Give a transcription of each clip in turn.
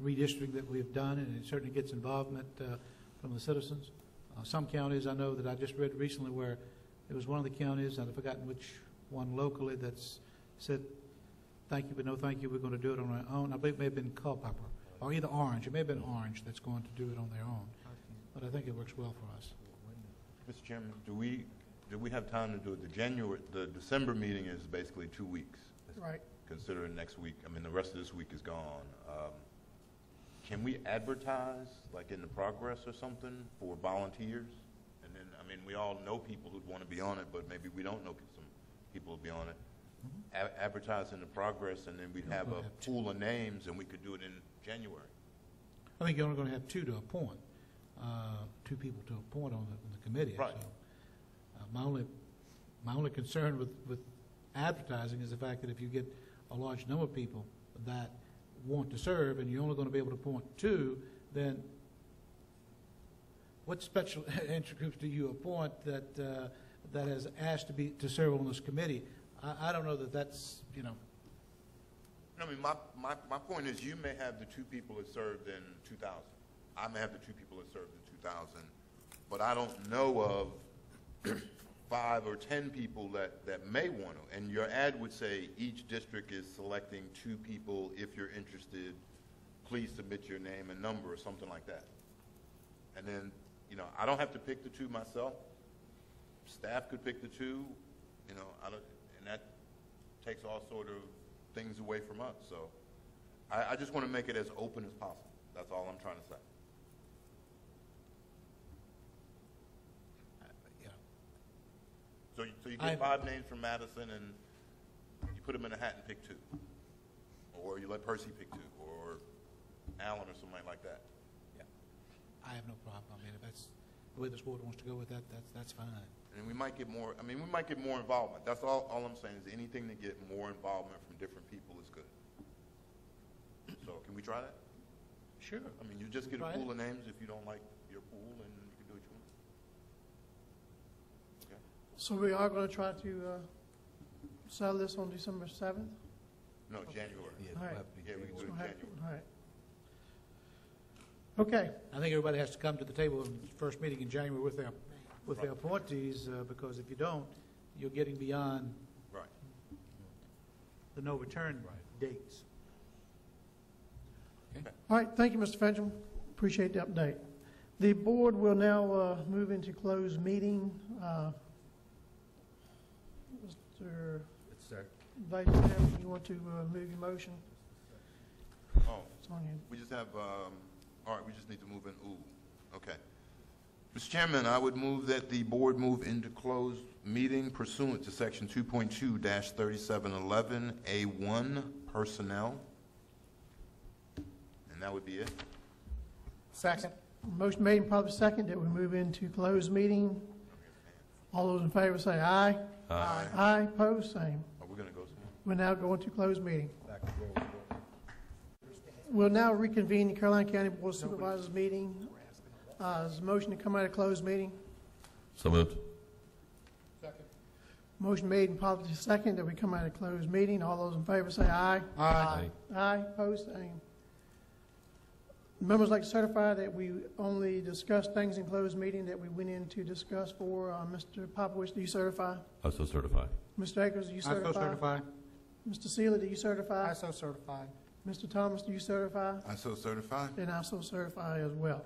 redistricting that we have done, and it certainly gets involvement from the citizens. Some counties I know that I just read recently where it was one of the counties, and I've forgotten which one locally, that's said, thank you, but no thank you, we're going to do it on our own. I believe it may have been Culpeper, or either Orange. It may have been Orange that's going to do it on their own. But I think it works well for us. Mr. Chairman, do we have time to do it? The December meeting is basically 2 weeks. Right. Considering next week, I mean, the rest of this week is gone. Can we advertise, like in the progress or something, for volunteers? And then, I mean, we all know people who'd want to be on it, but maybe we don't know some people who'd be on it. Advertise in the progress, and then we'd have a pool of names, and we could do it in January. I think you're only going to have two to appoint, 2 people to appoint on the committee. Right. So, my only concern with advertising is the fact that if you get a large number of people that want to serve, and you're only going to be able to appoint 2, then what special interest groups do you appoint that that has asked to serve on this committee? I don't know that that's, you know. I mean, my point is, you may have the 2 people that served in 2000. I may have the 2 people that served in 2000, but I don't know of 5 or 10 people that may want to. And your ad would say each district is selecting 2 people. If you're interested, please submit your name and number or something like that. And then, you know, I don't have to pick the 2 myself. Staff could pick the 2. You know, and that takes all sort of things away from us. So I just want to make it as open as possible. That's all I'm trying to say. So you get 5 names from Madison, and you put them in a hat and pick 2. Or you let Percy pick 2, or Allen or somebody like that. Yeah. I have no problem. I mean, if that's the way this board wants to go with that, that's fine. And we might get more, I mean, we might get more involvement. That's all I'm saying is anything to get more involvement from different people is good. So can we try that? Sure. I mean, you just get a pool of names if you don't like your pool, and you can do what you want. Okay. So we are going to try to sell this on December 7th? No, January. All right. Yeah, we can do it in January. All right. Okay. I think everybody has to come to the table in the first meeting in January with their appointees, because if you don't, you're getting beyond the no return dates. Okay. All right. Thank you, Mr. Fenton. Appreciate the update. The board will now move into closed meeting. Mr. Vice Chairman, you want to move your motion? Oh, It's on you. we just have, all right, we just need to move in. Ooh, okay. Mr. Chairman, I would move that the board move into closed meeting pursuant to Section 2.2-3711A1 personnel. And that would be it. Second. Motion made and probably second that we move into closed meeting. All those in favor say aye. Aye. Aye. Opposed, same. Are we going to go somewhere? We're now going to closed meeting. We'll now reconvene the Carolina County Board of Supervisors meeting. Is a motion to come out of closed meeting? So moved. Second. Motion made and probably second that we come out of closed meeting. All those in favor say aye. Aye. Aye. Opposed, same. Members like to certify that we only discussed things in closed meeting that we went in to discuss for. Mr. Popovich, do you certify? I so certify. Mr. Akers, do you certify? I so certify. Mr. Seeley, do you certify? I so certify. Mr. Thomas, do you certify? I so certify. And I so certify as well.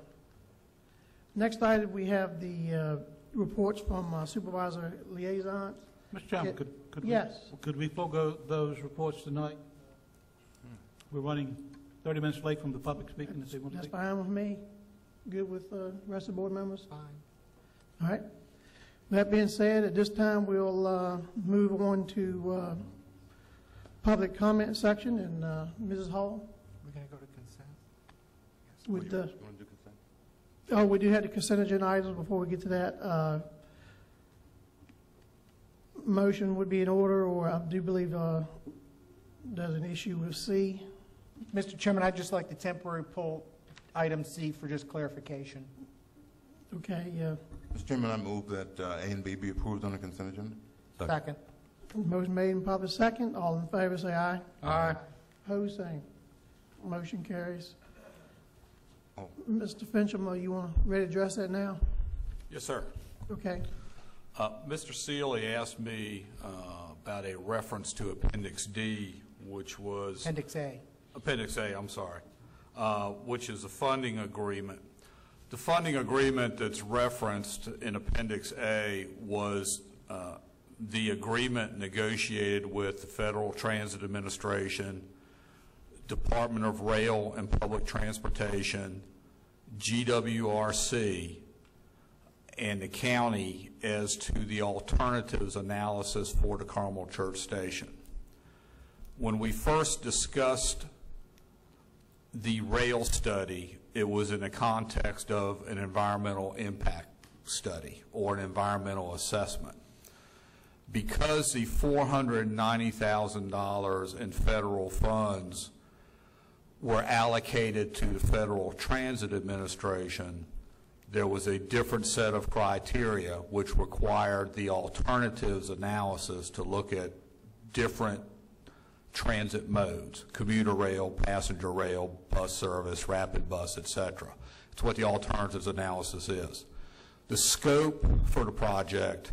Next item, we have the reports from supervisor liaisons. Mr. Chairman, Yes. could we forego those reports tonight? We're running 30 minutes late from the public speaking. If they want to That's speak. fine with me. Good with the rest of the board members? Fine. All right. That being said, at this time, we'll move on to public comment section. And Mrs. Hall? We're going to go to consent? With You want to do consent? Oh, we do have the consent agenda items. Before we get to that, motion would be in order, or I do believe there's an issue with C. Mr. Chairman, I'd just like to temporarily pull item C for just clarification. Okay, Mr. Chairman, I move that A and B be approved on the consent agenda. Second. motion made and probably second. All in favor say aye. Aye. Opposed, same. Motion carries. Mr. Fincham, are you ready to address that now? Yes, sir. Okay. Mr. Sealy asked me about a reference to Appendix D, which was... Appendix A. Appendix A, I'm sorry, which is a funding agreement. The funding agreement that's referenced in Appendix A was the agreement negotiated with the Federal Transit Administration, Department of Rail and Public Transportation, GWRC, and the county as to the alternatives analysis for the Carmel Church Station. When we first discussed the rail study, it was in the context of an environmental impact study or an environmental assessment. Because the $490,000 in federal funds were allocated to the Federal Transit Administration, there was a different set of criteria which required the alternatives analysis to look at different transit modes: commuter rail, passenger rail, bus service, rapid bus, etc. It's what the alternatives analysis is. The scope for the project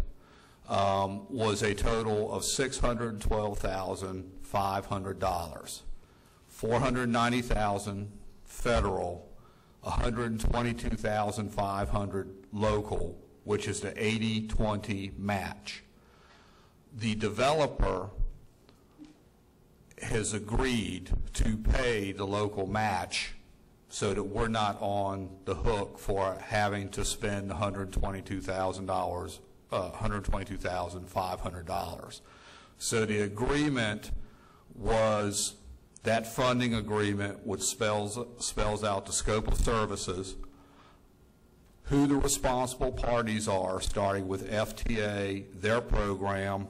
was a total of $612,500, $490,000 federal, $122,500 local, which is the 80-20 match. The developer has agreed to pay the local match so that we're not on the hook for having to spend $122,000, $122,500. So the agreement was, that funding agreement which spells out the scope of services, who the responsible parties are, starting with FTA, their program.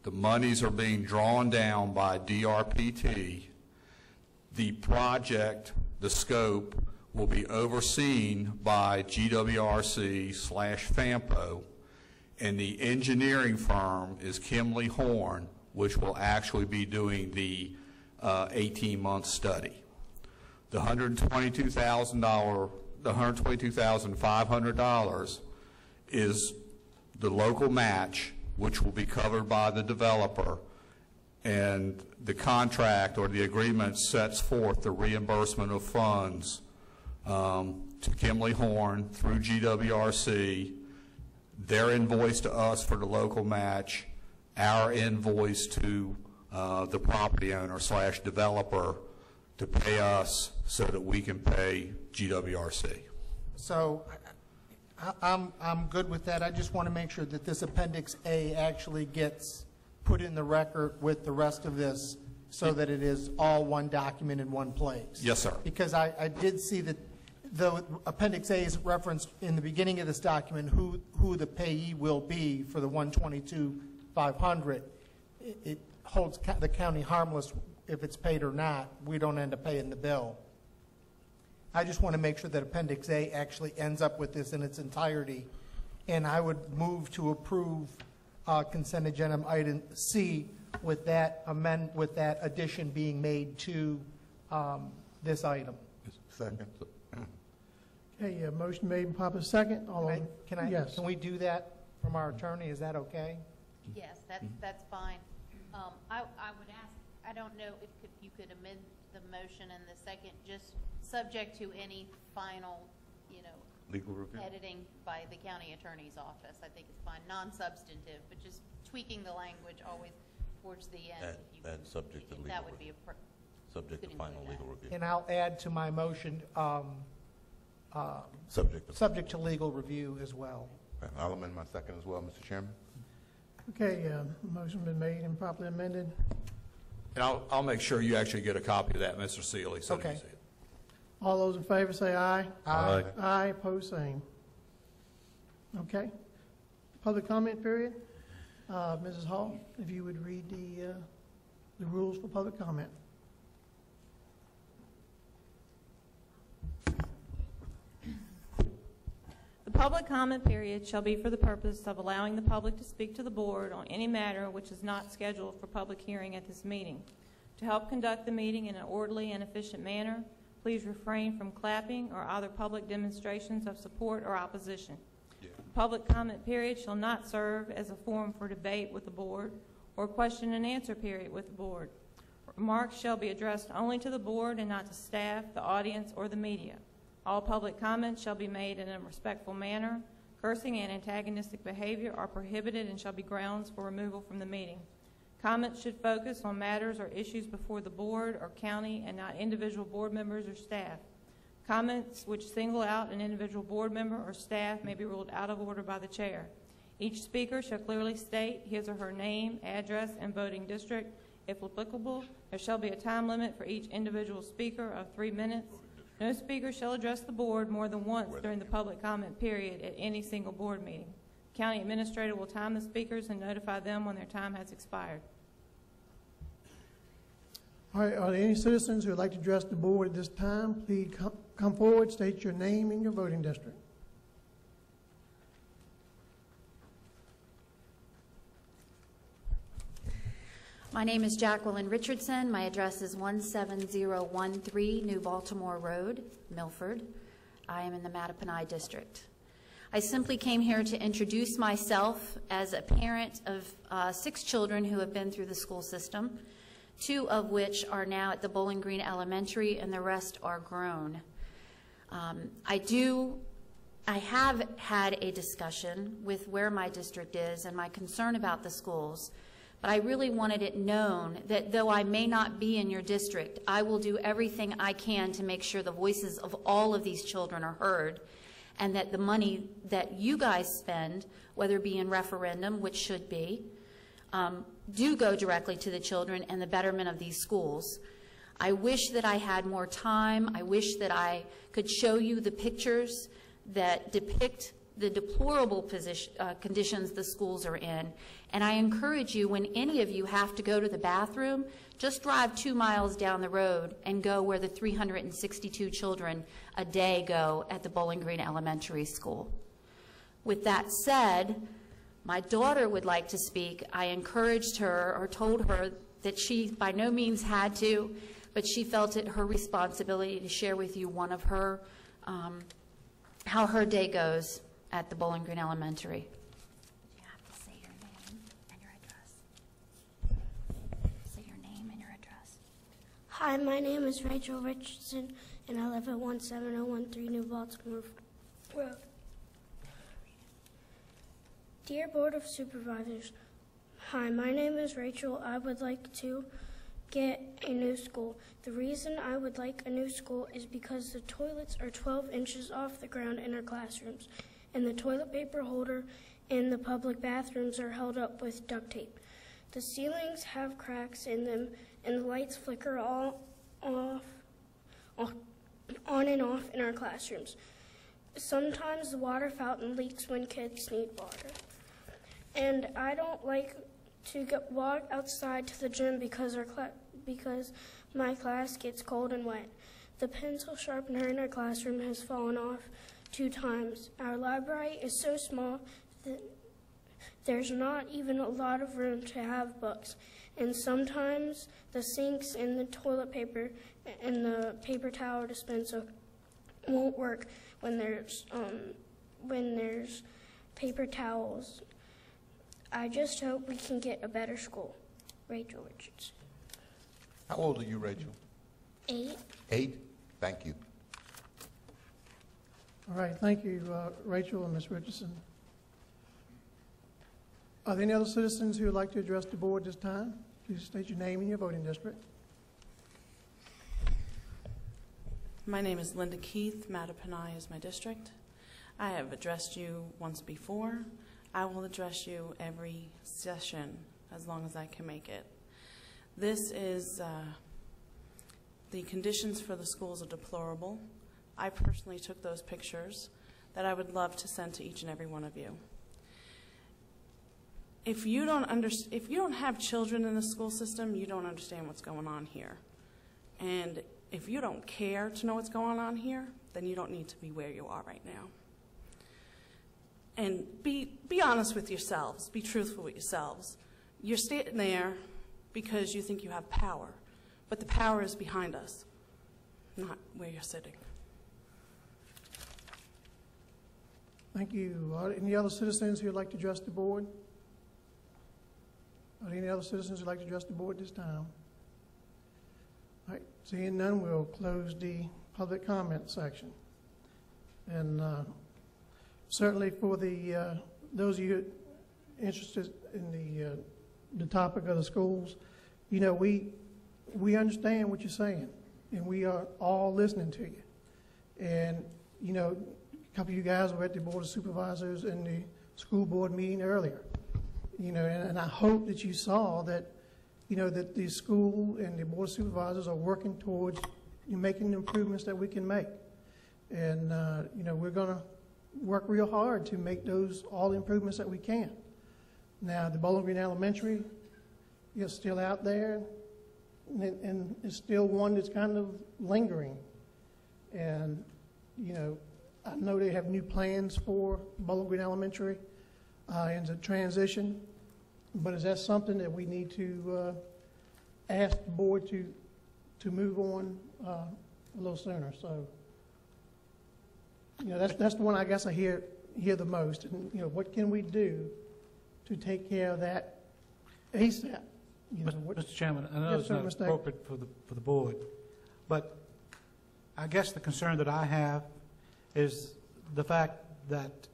The monies are being drawn down by DRPT. The project, the scope, will be overseen by GWRC/FAMPO, and the engineering firm is Kimley Horn, which will actually be doing the 18-month study. The $122,500 is the local match, which will be covered by the developer, and the contract or the agreement sets forth the reimbursement of funds to Kimley Horn through GWRC, their invoice to us for the local match, our invoice to the property owner / developer to pay us so that we can pay GWRC. So I'm good with that. I just want to make sure that this Appendix A actually gets put in the record with the rest of this so that it is all one document in one place. Yes, sir. Because I did see that the Appendix A is referenced in the beginning of this document who the payee will be for the $122,500. It holds the county harmless if it's paid or not. We don't end up paying the bill. I just want to make sure that Appendix A actually ends up with this in its entirety, and I would move to approve consent agenda item C with that addition being made to this item. Second. Okay, motion made and properly second. Yes. Can we do that from our attorney? Is that okay? Yes, that's fine. I would ask, I don't know if you could amend the motion and the second, just subject to any final, Legal review. editing by the county attorney's office. I think it's fine, non-substantive, but just tweaking the language always towards the end. And subject to legal That would be subject to final legal review. And I'll add to my motion Subject to legal review as well. Okay, I'll amend my second as well, Mr. Chairman. Okay, motion been made and properly amended. And I'll make sure you actually get a copy of that, Mr. Sealy, so that you Okay. see it. All those in favor say aye. Aye. Aye, opposed, same. Okay. Public comment period. Mrs. Hall, if you would read the rules for public comment. The public comment period shall be for the purpose of allowing the public to speak to the board on any matter which is not scheduled for public hearing at this meeting. To help conduct the meeting in an orderly and efficient manner, please refrain from clapping or other public demonstrations of support or opposition. The public comment period shall not serve as a forum for debate with the board or question and answer period with the board. Remarks shall be addressed only to the board and not to staff, the audience, or the media. All public comments shall be made in a respectful manner. Cursing and antagonistic behavior are prohibited and shall be grounds for removal from the meeting. Comments should focus on matters or issues before the board or county and not individual board members or staff. Comments which single out an individual board member or staff may be ruled out of order by the chair. Each speaker shall clearly state his or her name, address, and voting district. If applicable, there shall be a time limit for each individual speaker of 3 minutes. No speaker shall address the board more than once during the public comment period at any single board meeting. The county administrator will time the speakers and notify them when their time has expired. All right, are there any citizens who would like to address the board at this time? Please come forward, state your name and your voting district. My name is Jacqueline Richardson. My address is 17013 New Baltimore Road, Milford. I am in the Mattaponi district. I simply came here to introduce myself as a parent of 6 children who have been through the school system, 2 of which are now at the Bowling Green Elementary and the rest are grown. I have had a discussion with where my district is and my concern about the schools. But I really wanted it known that though I may not be in your district, I will do everything I can to make sure the voices of all of these children are heard, and that the money that you guys spend, whether it be in referendum, which should be, do go directly to the children and the betterment of these schools. I wish that I had more time. I wish that I could show you the pictures that depict the deplorable conditions the schools are in. And I encourage you, when any of you have to go to the bathroom, just drive 2 miles down the road and go where the 362 children a day go at the Bowling Green Elementary School. With that said, my daughter would like to speak. I encouraged her or told her that she by no means had to, but she felt it her responsibility to share with you one of her, how her day goes at the Bowling Green Elementary. You have to say your name and your address. Say your name and your address. Hi, my name is Rachel Richardson, and I live at 17013 New Baltimore Road. Dear Board of Supervisors, hi, my name is Rachel. I would like to get a new school. The reason I would like a new school is because the toilets are 12 inches off the ground in our classrooms, and the toilet paper holder in the public bathrooms are held up with duct tape. The ceilings have cracks in them, and the lights flicker on and off in our classrooms. Sometimes the water fountain leaks when kids need water. And I don't like to walk outside to the gym because my class gets cold and wet. The pencil sharpener in our classroom has fallen off 2 times. Our library is so small that there's not even a lot of room to have books. And sometimes the sinks and the toilet paper and the paper towel dispenser won't work when there's paper towels. I just hope we can get a better school. Rachel Richardson. How old are you, Rachel? 8. 8? Thank you. All right, thank you, Rachel and Ms. Richardson. Are there any other citizens who would like to address the board this time? Please state your name and your voting district. My name is Linda Keith. Mattaponi is my district. I have addressed you once before. I will address you every session as long as I can make it. This is, the conditions for the schools are deplorable. I personally took those pictures that I would love to send to each and every one of you. If you don't have children in the school system, you don't understand what's going on here. And if you don't care to know what's going on here, then you don't need to be where you are right now. And be honest with yourselves. Be truthful with yourselves. You're standing there because you think you have power, but the power is behind us. not where you're sitting. Thank you. Are there any other citizens who would like to address the board? Are there any other citizens who would like to address the board this time? All right, seeing none, we'll close the public comment section. And certainly for the those of you interested in the topic of the schools, you know, we understand what you're saying, and we are all listening to you. And, you know, a couple of you guys were at the Board of Supervisors and the school board meeting earlier, you know, and I hope that you saw that, you know, that the school and the Board of Supervisors are working towards making the improvements that we can make. And, you know, we're going to work real hard to make those, all the improvements that we can. Now, the Bowling Green Elementary is still out there, and it's still one that's kind of lingering. And, you know, I know they have new plans for Bowling Green Elementary and the transition, but is that something that we need to ask the board to move on a little sooner? So, you know, that's the one I guess I hear the most. And, you know, what can we do to take care of that ASAP? You know, Mr. Chairman, I know it's not appropriate for the board, but I guess the concern that I have is the fact that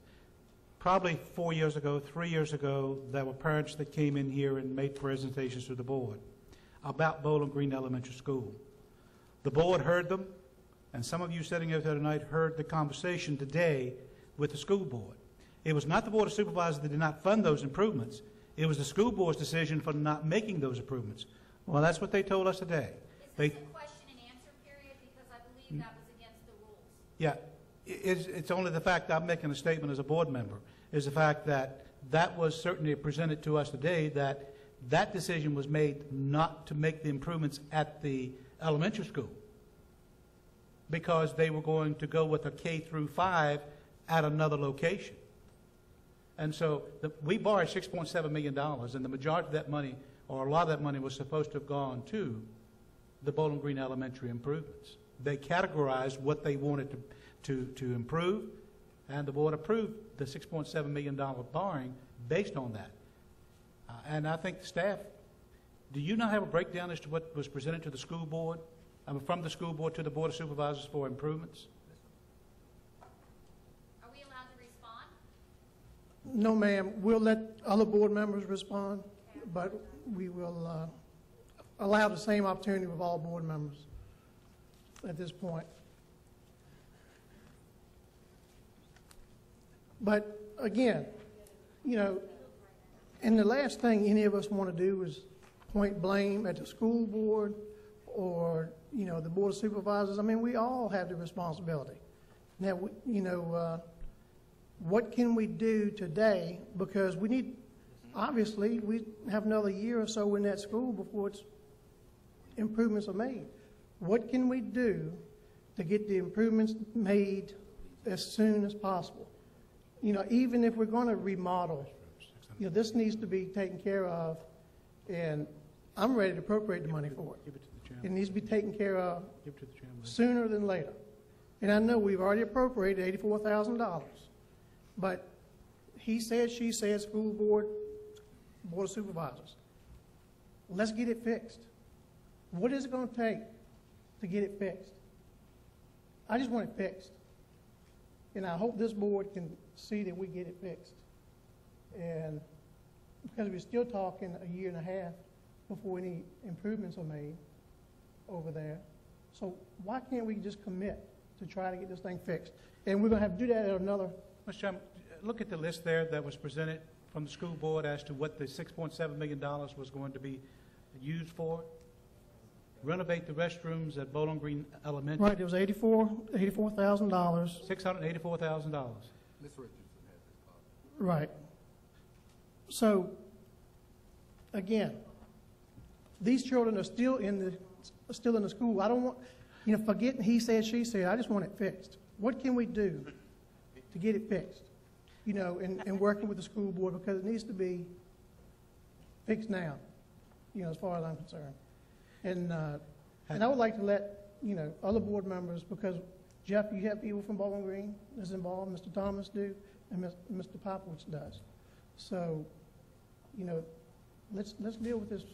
probably 4 years ago, 3 years ago, there were parents that came in here and made presentations to the board about Bowling Green Elementary School. The board heard them, and some of you sitting out there tonight heard the conversation today with the school board. It was not the Board of Supervisors that did not fund those improvements. It was the school board's decision for not making those improvements. Well, that's what they told us today. Is this a question and answer period? Because I believe that was against the rules. Yeah, it's only the fact I'm making a statement as a board member, is the fact that that was certainly presented to us today, that that decision was made not to make the improvements at the elementary school because they were going to go with a K through 5 at another location. And so we borrowed $6.7 million, and the majority of that money, or a lot of that money, was supposed to have gone to the Bowling Green Elementary improvements. They categorized what they wanted to improve, and the board approved the $6.7 million borrowing based on that. And I think the staff, do you not have a breakdown as to what was presented to the school board, from the school board to the Board of Supervisors for improvements? Are we allowed to respond? No, ma'am. We'll let other board members respond, but we will allow the same opportunity with all board members at this point. But again, you know, and the last thing any of us want to do is point blame at the school board or, you know, the Board of Supervisors. I mean, we all have the responsibility. Now, you know, what can we do today? Because we need, obviously, we have another year or so in that school before improvements are made. What can we do to get the improvements made as soon as possible? You know, even if we're going to remodel, you know, this needs to be taken care of, and I'm ready to appropriate the money for it. Give it to the chairman. It needs to be taken care of Give it to the chairman. sooner than later. And I know we've already appropriated $84,000, but he said, she said, school board, Board of Supervisors. Let's get it fixed. What is it going to take to get it fixed? I just want it fixed. And I hope this board can see that we get it fixed. And because we're still talking a year and a half before any improvements are made over there. So why can't we just commit to try to get this thing fixed? And we're going to have to do that at another. Mr. Chairman, look at the list there that was presented from the school board as to what the $6.7 million was going to be used for. Renovate the restrooms at Bowling Green Elementary. Right, there was $84,000. $684,000. Ms. Richardson has this copy. Right. So, again, these children are still in the school. I don't want, you know, forgetting he said, she said. I just want it fixed. What can we do to get it fixed? You know, and working with the school board, because it needs to be fixed now, you know, as far as I'm concerned. And I would like to let other board members, because Jeff, you have people from Bowling Green that's involved, Mr. Thomas do, and Mr. Popowitz does. So, let's deal with this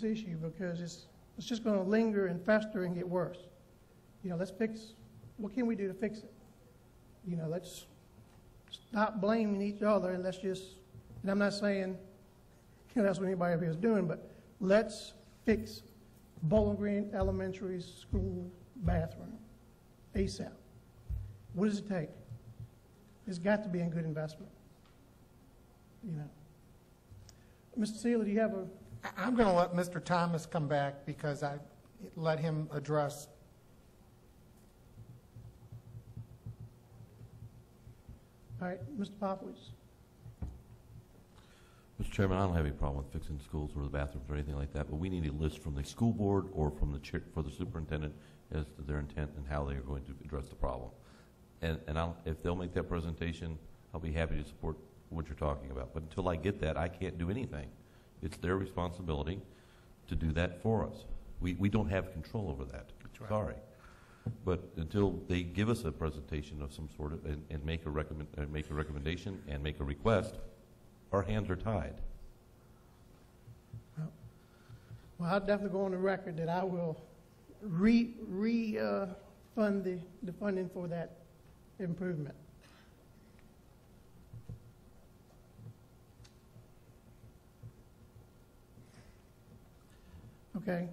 issue, because it's just going to linger and fester and get worse. Let's fix, what can we do to fix it? Let's stop blaming each other, and let's just, and I'm not saying that's what anybody up here is doing, but let's fix Bowling Green Elementary School bathroom ASAP. What does it take? It's got to be a good investment. Mr. Sealer, do you have a... I'm going to let Mr. Thomas come back because I let him address. All right, Mr. Popowitz. Mr. Chairman, I don't have any problem with fixing the schools or the bathrooms or anything like that, but we need a list from the school board or from the chair, for the superintendent as to their intent and how they are going to address the problem. And if they'll make that presentation, I'll be happy to support what you're talking about. But until I get that, I can't do anything. It's their responsibility to do that for us. We don't have control over that. That's right. Sorry. But until they give us a presentation of some sort of, and make a recommendation and make a request, our hands are tied. Well, I'll definitely go on the record that I will fund the funding for that improvement. Okay,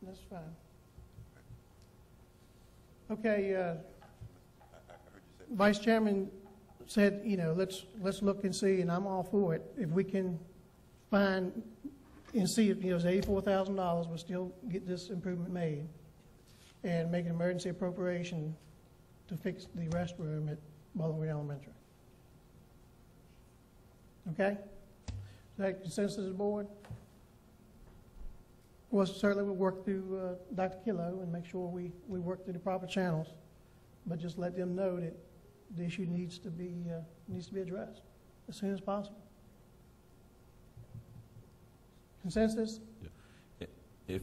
that's fine. Okay, Vice Chairman said, let's look and see, and I'm all for it. If we can find and see if, it's $84,000, we'll still get this improvement made and make an emergency appropriation to fix the restroom at Bowling Green Elementary. Okay? Is that consensus of the board? Well, certainly we'll work through Dr. Killo and make sure we work through the proper channels, but just let them know that the issue needs to be addressed as soon as possible. Consensus? Yeah. If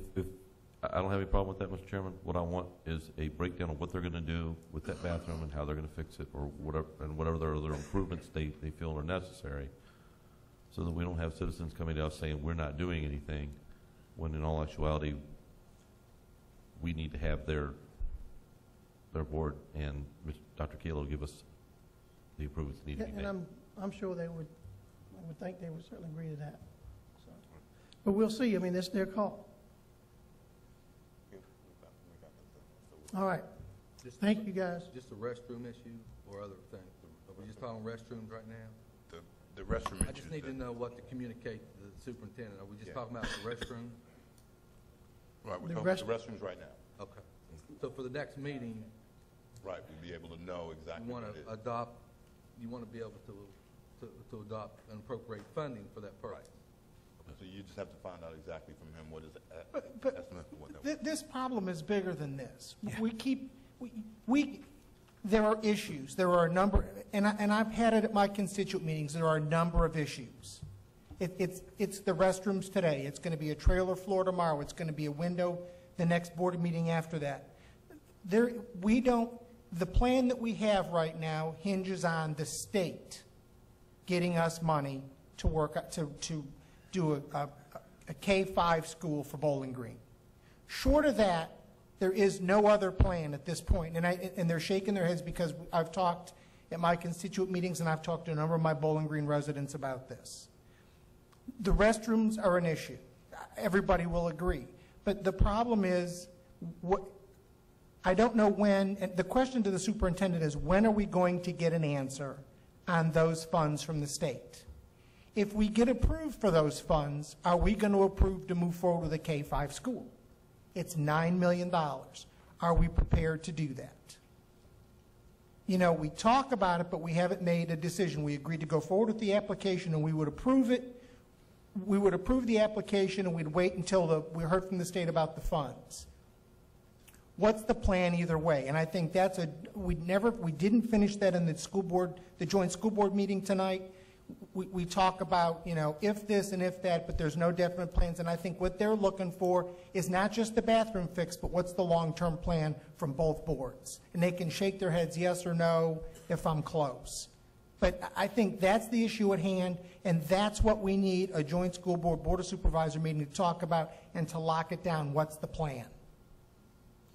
I don't have any problem with that, Mr. Chairman. What I want is a breakdown of what they're going to do with that bathroom and how they're going to fix it, or whatever their other improvements they feel are necessary, so that we don't have citizens coming to us saying we're not doing anything, when in all actuality we need to have their board and Dr. Kalo give us the improvements that need to be made. And I'm sure I would think they would certainly agree to that. So, but we'll see. I mean, it's their call. All right. Thank you, guys. Just a restroom issue or other things? Are we just talking restrooms right now? The restroom I just need to know what to communicate to the superintendent. Are we just talking about the restroom? Right, we're talking about the restrooms right now. Okay. So for the next meeting, right, we'll be able to know exactly you want what it to is. you want to be able to adopt and appropriate funding for that purpose. Right. So you just have to find out exactly from him what is the But estimate for what that this problem is bigger than this. Yeah. There are issues. There are a number, and I've had it at my constituent meetings. There are a number of issues. It's the restrooms today. It's going to be a trailer floor tomorrow. It's going to be a window the next board meeting after that. The plan that we have right now hinges on the state getting us money to work to do a K-5 school for Bowling Green. Short of that, there is no other plan at this point. And they're shaking their heads because I've talked at my constituent meetings and I've talked to a number of my Bowling Green residents about this. The restrooms are an issue. Everybody will agree. But the problem is, I don't know when, and the question to the superintendent is, when are we going to get an answer on those funds from the state? If we get approved for those funds, are we going to approve to move forward with a K-5 school? It's $9 million. Are we prepared to do that? We talk about it, but we haven't made a decision. We agreed to go forward with the application, and we would approve it. We would approve the application, and we'd wait until we heard from the state about the funds. What's the plan either way? And I think we didn't finish that in the joint school board meeting tonight. we talk about, you know, if this and if that, but there's no definite plans. And I think what they're looking for is not just the bathroom fix, but what's the long-term plan from both boards. And they can shake their heads yes or no if I'm close. But I think that's the issue at hand, and that's what we need a joint school board, board of supervisor meeting to talk about and to lock it down. What's the plan?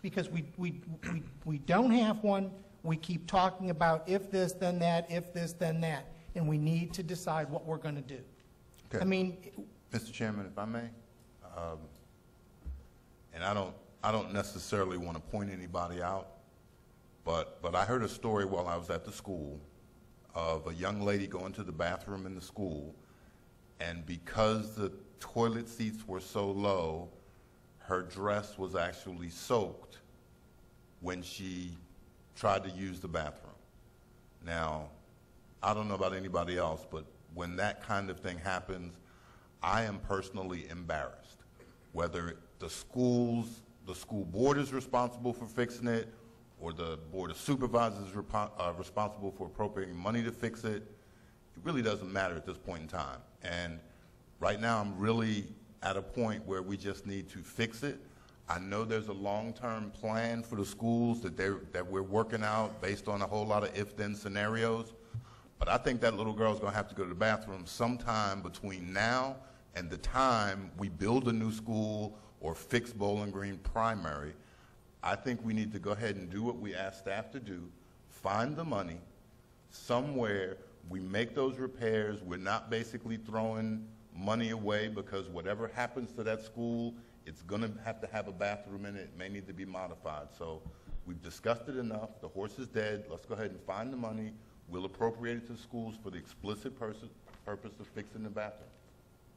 Because we don't have one. We keep talking about if this, then that, if this, then that. And we need to decide what we're going to do. Okay. I mean, Mr. Chairman, if I may, and I don't necessarily want to point anybody out, but I heard a story while I was at the school of a young lady going to the bathroom in the school, and because the toilet seats were so low, her dress was actually soaked when she tried to use the bathroom. Now, I don't know about anybody else, but when that kind of thing happens, I am personally embarrassed. Whether the school board is responsible for fixing it, or the board of supervisors is responsible for appropriating money to fix it, it really doesn't matter at this point in time. And right now, I'm really at a point where we just need to fix it. I know there's a long-term plan for the schools that we're working out based on a whole lot of if-then scenarios. But I think that little girl's going to have to go to the bathroom sometime between now and the time we build a new school or fix Bowling Green Primary. I think we need to go ahead and do what we asked staff to do, find the money somewhere, we make those repairs. We're not basically throwing money away because whatever happens to that school, it's going to have a bathroom in it. It may need to be modified. So we've discussed it enough. The horse is dead. Let's go ahead and find the money. We'll appropriate it to schools for the explicit purpose of fixing the bathroom.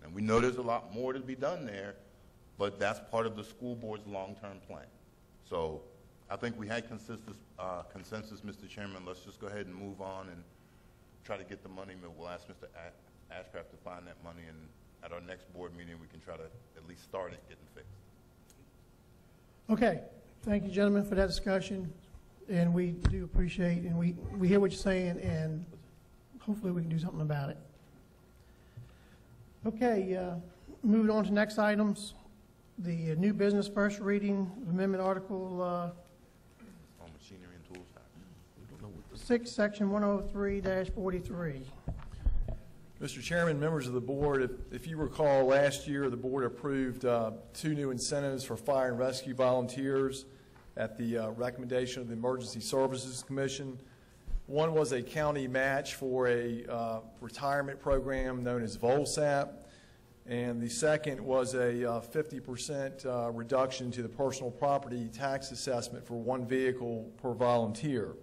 And we know there's a lot more to be done there, but that's part of the school board's long-term plan. So I think we had consensus, Mr. Chairman. Let's just go ahead and move on and try to get the money. We'll ask Mr. Ashcraft to find that money, and at our next board meeting, we can try to at least start it getting fixed. Okay. Thank you, gentlemen, for that discussion. And we do appreciate, and we hear what you're saying, and hopefully we can do something about it. Okay, moving on to next items. The new business first reading amendment article On machinery and tools tax. 6, section 103-43. Mr. Chairman, members of the board, if you recall, last year the board approved 2 new incentives for fire and rescue volunteers at the recommendation of the Emergency Services Commission. One was a county match for a retirement program known as VOLSAP, and the second was a 50% reduction to the personal property tax assessment for 1 vehicle per volunteer.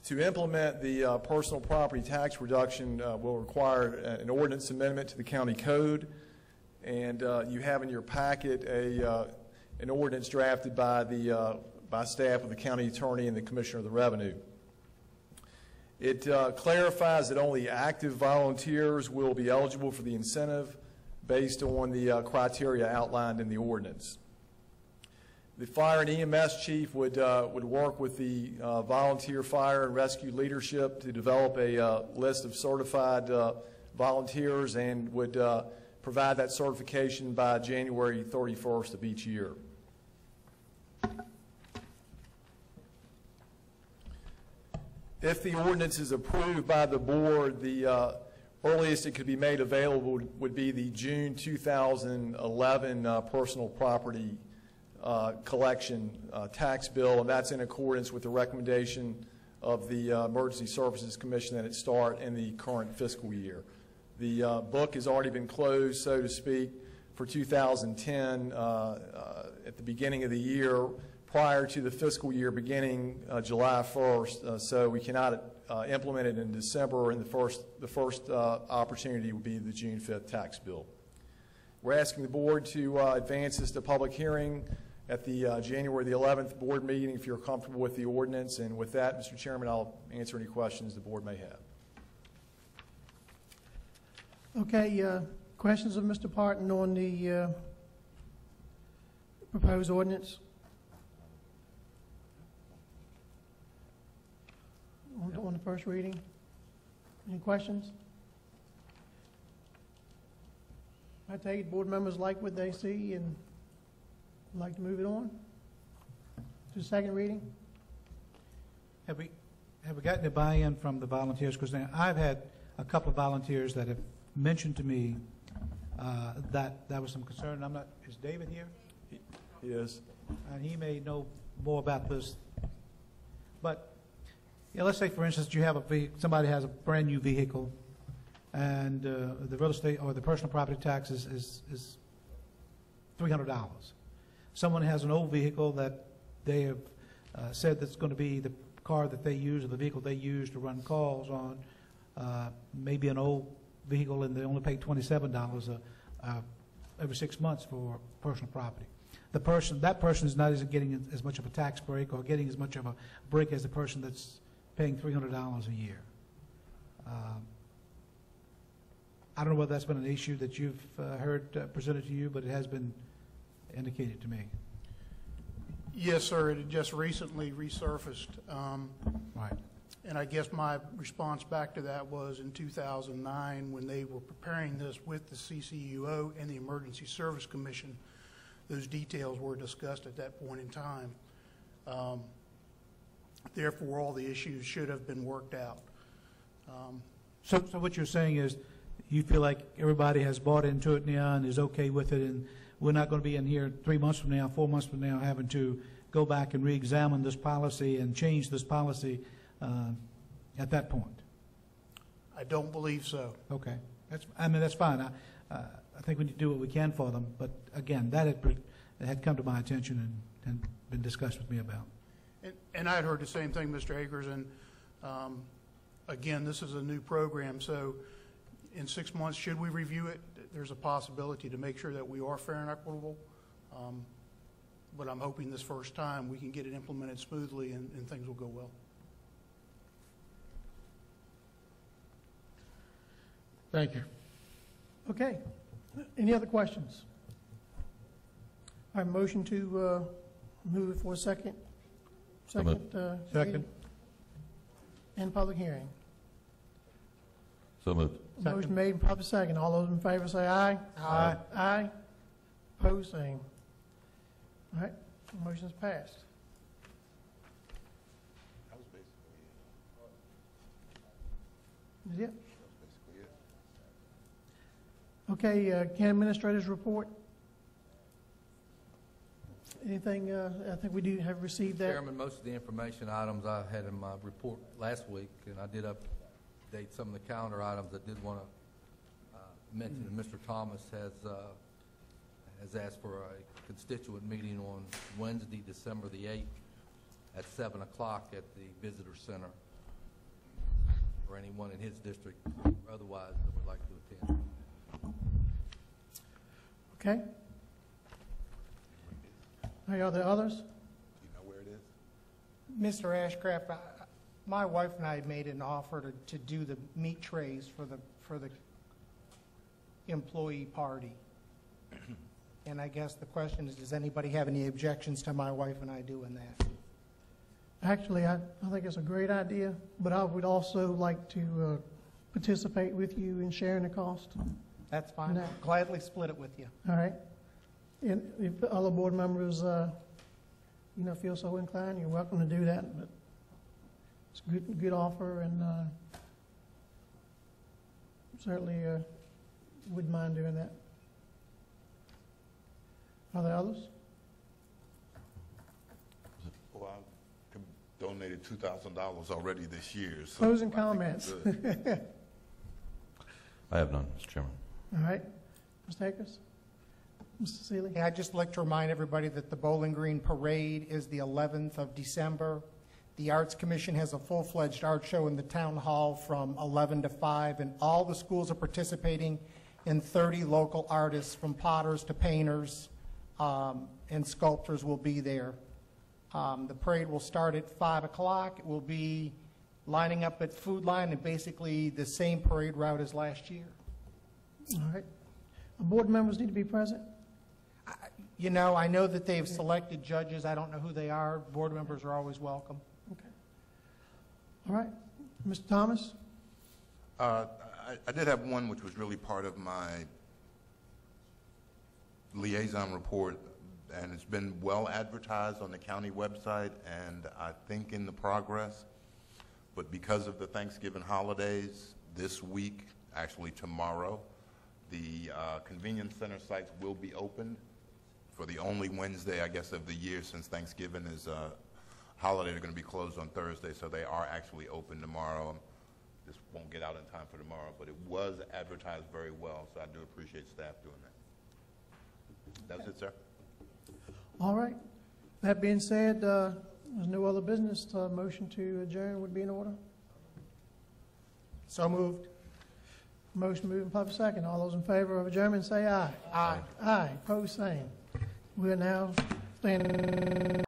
To implement the personal property tax reduction will require an ordinance amendment to the county code, and you have in your packet an ordinance drafted by staff of the county attorney and the commissioner of the revenue. It clarifies that only active volunteers will be eligible for the incentive based on the criteria outlined in the ordinance. The fire and EMS chief would work with the volunteer fire and rescue leadership to develop a list of certified volunteers and would provide that certification by January 31st of each year. If the ordinance is approved by the board, the earliest it could be made available would be the June 2011 personal property collection tax bill, and that's in accordance with the recommendation of the Emergency Services Commission that it start in the current fiscal year. The book has already been closed, so to speak, for 2010 at the beginning of the year, prior to the fiscal year beginning July 1st, so we cannot implement it in December, and the first opportunity would be the June 5th tax bill. We're asking the board to advance this to public hearing at the January the 11th board meeting if you're comfortable with the ordinance, and with that, Mr. Chairman, I'll answer any questions the board may have. Okay, questions of Mr. Parton on the proposed ordinance? On the first reading? Any questions? I take it board members like what they see and would like to move it on to second reading? Have we gotten a buy-in from the volunteers? Because I've had a couple of volunteers that have mentioned to me that was some concern. I'm not, is David here? He is. And he may know more about this. But, yeah, let's say, for instance, you have somebody has a brand-new vehicle, and the real estate or the personal property tax is $300. Someone has an old vehicle that they have said that's going to be the car that they use or the vehicle they use to run calls on, maybe an old vehicle, and they only pay $27 every 6 months for personal property. That person is not getting as much of a tax break or getting as much of a break as the person that's paying $300 a year. I don't know whether that's been an issue that you've heard presented to you, but it has been indicated to me. Yes, sir. It had just recently resurfaced. Right. And I guess my response back to that was in 2009 when they were preparing this with the CCUO and the Emergency Service Commission. Those details were discussed at that point in time. Therefore, all the issues should have been worked out. So what you're saying is you feel like everybody has bought into it now and is okay with it, and we're not going to be in here 3 months from now, 4 months from now, having to go back and re-examine this policy and change this policy at that point? I don't believe so. Okay. That's fine. I think we need to do what we can for them, but again, that had come to my attention and been discussed with me about. And I had heard the same thing, Mr. Akers, and again, this is a new program, so in 6 months, should we review it, there's a possibility to make sure that we are fair and equitable, but I'm hoping this first time we can get it implemented smoothly and things will go well. Thank you. Okay. Any other questions? All right, motion to move it for a second. Second. Second. And public hearing. So moved. Motion made and public second. All those in favor say aye. Aye. Aye. Opposed, same. All right, motion's passed. That was basically it. Is it? That was basically it. Okay, can administrators report? Anything, I think we do have received that. Chairman, most of the information items I had in my report last week, and I did update some of the calendar items. I did want to mention that Mr. Thomas has asked for a constituent meeting on Wednesday, December the 8th at 7 o'clock at the Visitor Center for anyone in his district or otherwise that would like to attend. Okay. Are there others? Do you know where it is? Mr. Ashcraft, my wife and I made an offer to do the meat trays for the employee party. And I guess the question is, does anybody have any objections to my wife and I doing that? Actually, I think it's a great idea, but I would also like to participate with you in sharing the cost. That's fine. No. I'll gladly split it with you. All right. And if the other board members, feel so inclined, you're welcome to do that. But it's a good offer, and certainly wouldn't mind doing that. Are there others? Well, I donated $2,000 already this year. So Closing comments. I have none, Mr. Chairman. All right. Mr. Akers? Mr. Seeley? Yeah, I'd just like to remind everybody that the Bowling Green Parade is the 11th of December. The Arts Commission has a full-fledged art show in the town hall from 11 to 5, and all the schools are participating in 30 local artists, from potters to painters, and sculptors will be there. The parade will start at 5 o'clock. It will be lining up at Food Line and basically the same parade route as last year. All right. Board members need to be present? I know that they've selected judges. I don't know who they are. Board members are always welcome. Okay. All right. Mr. Thomas? I did have one which was really part of my liaison report, and it's been well advertised on the county website, and I think in the progress. But because of the Thanksgiving holidays, this week, actually tomorrow, the convenience center sites will be opened for the only Wednesday, I guess, of the year, since Thanksgiving is a holiday. They're going to be closed on Thursday, so they are actually open tomorrow. This won't get out in time for tomorrow, but it was advertised very well, so I do appreciate staff doing that. That's it, sir. All right. That being said, there's no other business. Motion to adjourn would be in order. So moved. Motion moving, proper second. All those in favor of adjournment say aye. Aye. Aye. Opposed, same. We are now standing.